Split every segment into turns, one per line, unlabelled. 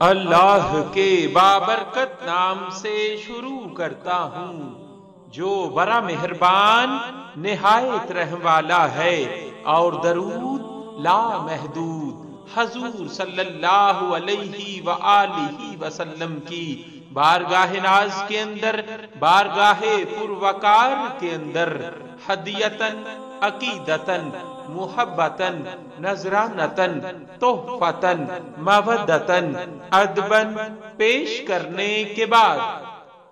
اللہ کے بابرکت نام سے شروع کرتا ہوں جو بڑا مہربان نہایت رحم والا ہے، اور درود لا محدود حضور صلی اللہ علیہ وآلہ وسلم کی بارگاہ ناز کے اندر، بارگاہ پروقار کے اندر ہدیتن، عقیدتن، محبتن، نذرانتن، تحفتن، مودتن، ادبن پیش کرنے کے بعد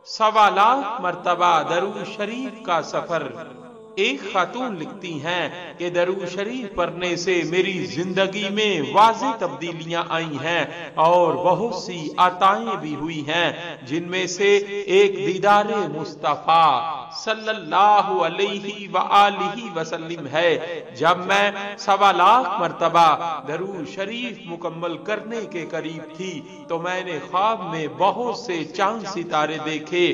1.25 مرتبہ درود شریف کا سفر۔ ایک خاتون لکھتی ہیں کہ درود شریف پڑھنے سے میری زندگی میں واضح تبدیلیاں آئی ہیں اور بہت سی عطائیں بھی ہوئی ہیں، جن میں سے ایک دیدار مصطفیٰ صلی اللہ علیہ وآلہ وسلم ہے۔ جب میں 1.25 مرتبہ درود شریف مکمل کرنے کے قریب تھی تو میں نے خواب میں بہت سے چاند ستارے دیکھے،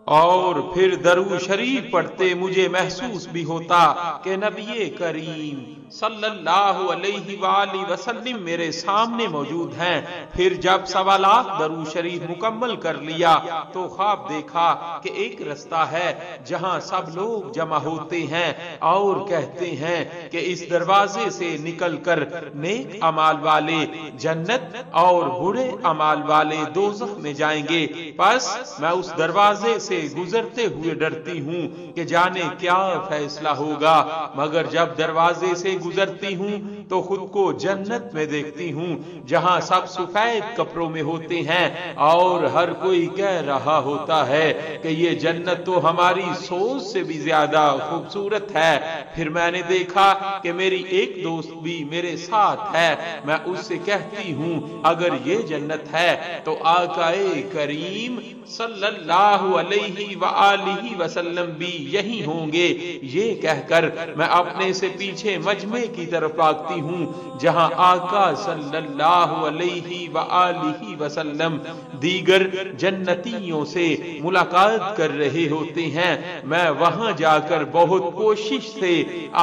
اور پھر درود شریف پڑھتے مجھے محسوس بھی ہوتا کہ نبی کریم صلی اللہ علیہ وآلہ وسلم میرے سامنے موجود ہیں۔ پھر جب 1.25 درود شریف مکمل کر لیا تو خواب دیکھا کہ ایک رستہ ہے جہاں سب لوگ جمع ہوتے ہیں اور کہتے ہیں کہ اس دروازے سے نکل کر نیک اعمال والے جنت اور برے اعمال والے دوزخ میں جائیں گے۔ پس میں اس دروازے سے گزرتے ہوئے ڈرتی ہوں کہ جانے کیا فیصلہ ہوگا، مگر جب دروازے سے گزرتی ہوں تو خود کو جنت میں دیکھتی ہوں، جہاں سب سفید کپڑوں میں ہوتے ہیں اور ہر کوئی کہہ رہا ہوتا ہے کہ یہ جنت تو ہماری سوچ سے بھی زیادہ خوبصورت ہے۔ پھر میں نے دیکھا کہ میری ایک دوست بھی میرے ساتھ ہے۔ میں اس سے کہتی ہوں اگر یہ جنت ہے تو آقا کریم صلی اللہ علیہ وآلہ وسلم بھی یہی ہوں گے۔ یہ کہہ کر میں اپنے سے پیچھے مجمع کی طرف بھاگتی ہوں جہاں آقا صلی اللہ علیہ وآلہ وسلم دیگر جنتیوں سے ملاقات کر رہے ہوتے ہیں۔ میں وہاں جا کر بہت کوشش سے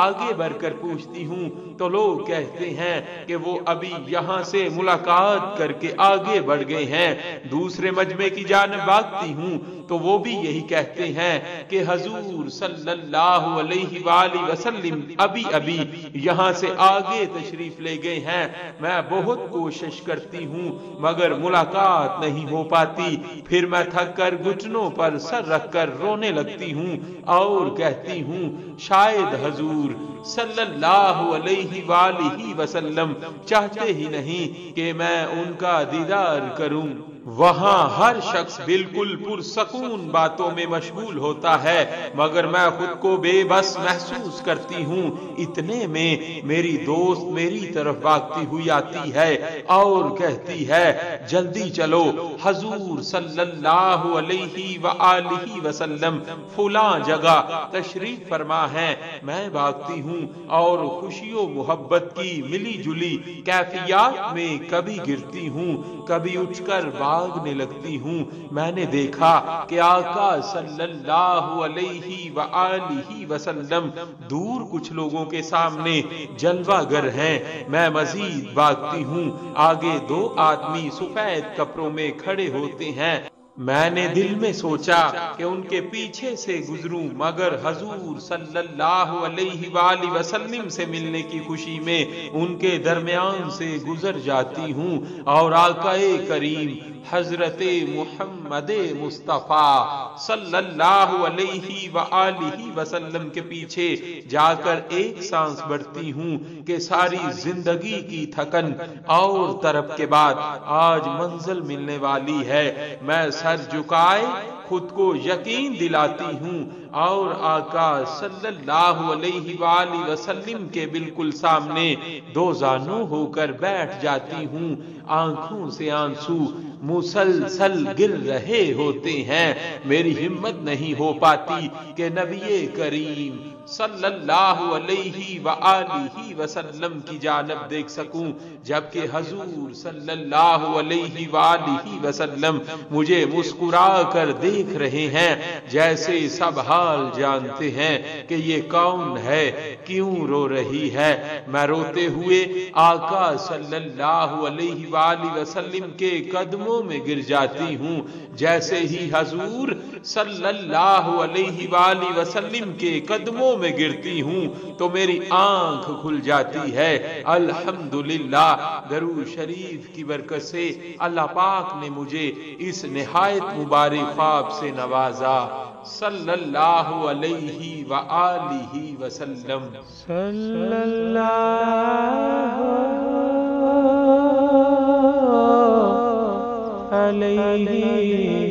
آگے بڑھ کر پوچھتی ہوں تو لوگ کہتے ہیں کہ وہ ابھی یہاں سے ملاقات کر کے آگے بڑھ گئے ہیں۔ دوسرے مجمع کی جانب بھاگتی ہوں تو وہ بھی یہی کہتے ہیں کہ حضور صلی اللہ علیہ وآلہ وسلم ابھی یہاں سے آگے تشریف لے گئے ہیں۔ میں بہت کوشش کرتی ہوں مگر ملاقات نہیں ہو پاتی۔ پھر میں تھک کر گھٹنوں پر سر رکھ کر رونے لگتی ہوں اور کہتی ہوں شاید حضور صلی اللہ علیہ وآلہ وسلم چاہتے ہی نہیں کہ میں ان کا دیدار کروں۔ وہاں ہر شخص بالکل پرسکون باتوں میں مشغول ہوتا ہے مگر میں خود کو بے بس محسوس کرتی ہوں۔ اتنے میں میری دوست میری طرف بھاگتی ہوئی آتی ہے اور کہتی ہے جلدی چلو، حضور صلی اللہ علیہ وآلہ وسلم فلاں جگہ تشریف فرما ہے۔ میں بھاگتی ہوں اور خوشی و محبت کی ملی جلی کیفیات میں کبھی گرتی ہوں، کبھی اٹھ کر بھاگنے لگتی ہوں۔ میں نے دیکھا کہ آقا صلی اللہ علیہ وآلہ وسلم دور کچھ لوگوں کے سامنے جلوہ گر ہیں۔ میں مزید بھاگتی ہوں، آگے 2 آدمی سفید کپڑوں میں کھڑے ہوتے ہیں۔ میں نے دل میں سوچا کہ ان کے پیچھے سے گزروں مگر حضور صلی اللہ علیہ وآلہ وسلم سے ملنے کی خوشی میں ان کے درمیان سے گزر جاتی ہوں اور آقا کریم حضرت محمد مصطفیٰ صلی اللہ علیہ وآلہ وسلم کے پیچھے جا کر ایک سانس بھرتی ہوں کہ ساری زندگی کی تھکن اور طرب کے بعد آج منزل ملنے والی ہے۔ میں سر جھکائے خود کو یقین دلاتی ہوں اور آقا صلی اللہ علیہ وآلہ وسلم کے بالکل سامنے 2 زانوں ہو کر بیٹھ جاتی ہوں۔ آنکھوں سے آنسو مسلسل گر رہے ہوتے ہیں۔ میری ہمت نہیں ہو پاتی کہ نبی کریم صلی اللہ علیہ وآلہ وسلم کی جانب دیکھ سکوں، جبکہ حضور صلی اللہ علیہ وآلہ وسلم مجھے مسکرا کر دیکھ رہے ہیں، جیسے سب حال جانتے ہیں کہ یہ کون ہے۔ کیوں رو رہی ہے؟ میں روتے ہوئے آقا صلی اللہ علیہ وآلہ وسلم کے قدموں میں گر جاتی ہوں۔ جیسے ہی حضور صلی اللہ علیہ وآلہ وسلم کے قدموں میں گرتی ہوں تو میری آنکھ کھل جاتی ہے۔ الحمدللہ، درود شریف کی برکت سے اللہ پاک نے مجھے اس نہایت مبارک خواب سے نوازا۔ صلی اللہ علیہ وآلہ وسلم۔
صلی اللہ علیہ